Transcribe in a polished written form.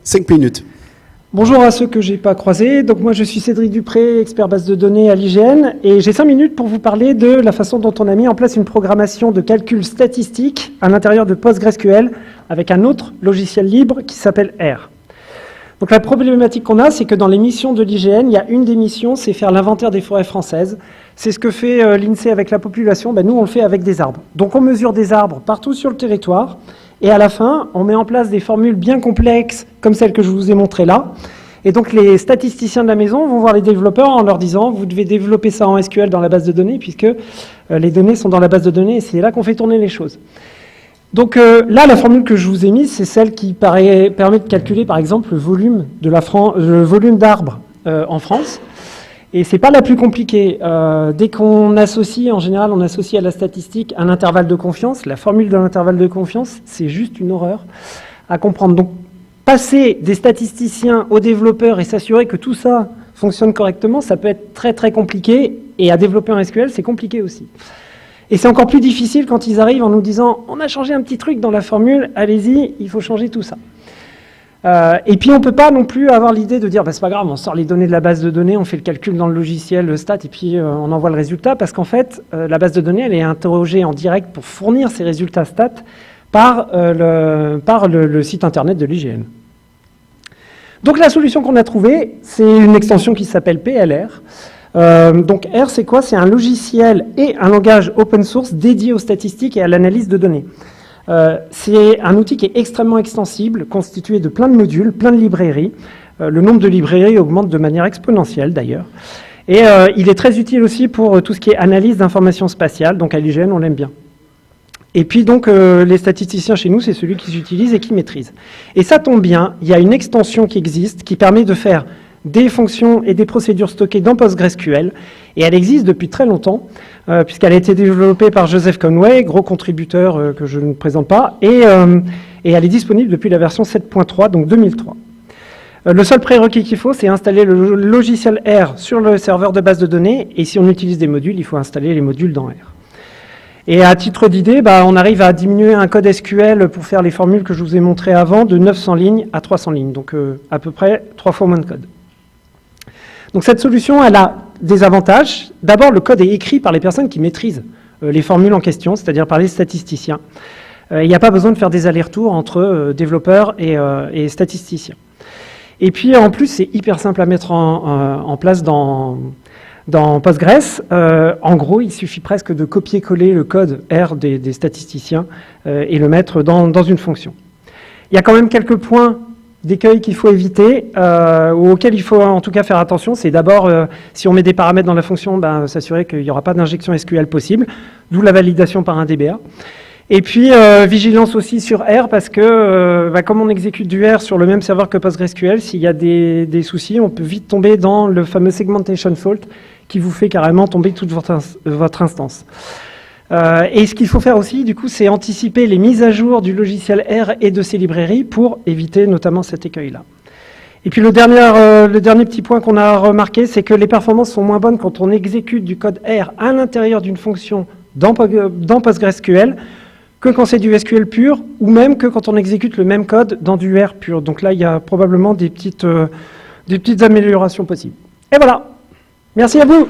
5 minutes. Bonjour à ceux que je n'ai pas croisés. Donc moi je suis Cédric Dupré, expert base de données à l'IGN, et j'ai 5 minutes pour vous parler de la façon dont on a mis en place une programmation de calcul statistique à l'intérieur de PostgreSQL avec un autre logiciel libre qui s'appelle R. Donc la problématique qu'on a, c'est que dans les missions de l'IGN, il y a une des missions, c'est faire l'inventaire des forêts françaises. C'est ce que fait l'INSEE avec la population, nous on le fait avec des arbres. Donc on mesure des arbres partout sur le territoire, et à la fin, on met en place des formules bien complexes, comme celles que je vous ai montrées là. Et donc les statisticiens de la maison vont voir les développeurs en leur disant « vous devez développer ça en SQL dans la base de données, puisque les données sont dans la base de données, et c'est là qu'on fait tourner les choses ». Donc là, la formule que je vous ai mise, c'est celle qui permet de calculer, par exemple, le volume d'arbres en France. Et c'est pas la plus compliquée. Dès qu'on associe, en général, on associe à la statistique un intervalle de confiance. La formule de l'intervalle de confiance, c'est juste une horreur à comprendre. Donc, passer des statisticiens aux développeurs et s'assurer que tout ça fonctionne correctement, ça peut être très très compliqué. Et à développer en SQL, c'est compliqué aussi. Et c'est encore plus difficile quand ils arrivent en nous disant « on a changé un petit truc dans la formule, allez-y, il faut changer tout ça ». Et puis on ne peut pas non plus avoir l'idée de dire c'est pas grave, on sort les données de la base de données, on fait le calcul dans le logiciel le stat et puis on envoie le résultat, parce qu'en fait la base de données elle est interrogée en direct pour fournir ces résultats stat par le site internet de l'IGN. Donc la solution qu'on a trouvée, c'est une extension qui s'appelle PLR. Donc R, c'est quoi? C'est un logiciel et un langage open source dédié aux statistiques et à l'analyse de données. C'est un outil qui est extrêmement extensible, constitué de plein de modules, plein de librairies. Le nombre de librairies augmente de manière exponentielle d'ailleurs. Et il est très utile aussi pour tout ce qui est analyse d'informations spatiales, donc à l'IGN on l'aime bien. Et puis donc les statisticiens chez nous, c'est celui qu'ils utilisent et qu'ils maîtrisent. Et ça tombe bien, il y a une extension qui existe qui permet de faire des fonctions et des procédures stockées dans PostgreSQL, et elle existe depuis très longtemps, puisqu'elle a été développée par Joseph Conway, gros contributeur que je ne présente pas, et elle est disponible depuis la version 7.3, donc 2003. Le seul prérequis qu'il faut, c'est installer le logiciel R sur le serveur de base de données, et si on utilise des modules, il faut installer les modules dans R. Et à titre d'idée, on arrive à diminuer un code SQL pour faire les formules que je vous ai montrées avant, de 900 lignes à 300 lignes, donc à peu près 3 fois moins de code. Donc cette solution, elle a des avantages. D'abord, le code est écrit par les personnes qui maîtrisent les formules en question, c'est-à-dire par les statisticiens. Il n'y a pas besoin de faire des allers-retours entre développeurs et statisticiens. Et puis en plus, c'est hyper simple à mettre en place dans Postgres. En gros, il suffit presque de copier-coller le code R des statisticiens et le mettre dans une fonction. Il y a quand même quelques points d'écueils qu'il faut éviter, ou auxquels il faut en tout cas faire attention. C'est d'abord, si on met des paramètres dans la fonction, s'assurer qu'il n'y aura pas d'injection SQL possible, d'où la validation par un DBA. Et puis, vigilance aussi sur R, parce que comme on exécute du R sur le même serveur que PostgreSQL, s'il y a des soucis, on peut vite tomber dans le fameux segmentation fault qui vous fait carrément tomber toute votre instance. Et ce qu'il faut faire aussi, du coup, c'est anticiper les mises à jour du logiciel R et de ses librairies pour éviter notamment cet écueil-là. Et puis le dernier petit point qu'on a remarqué, c'est que les performances sont moins bonnes quand on exécute du code R à l'intérieur d'une fonction dans PostgreSQL que quand c'est du SQL pur, ou même que quand on exécute le même code dans du R pur. Donc là, il y a probablement des petites améliorations possibles. Et voilà. Merci à vous.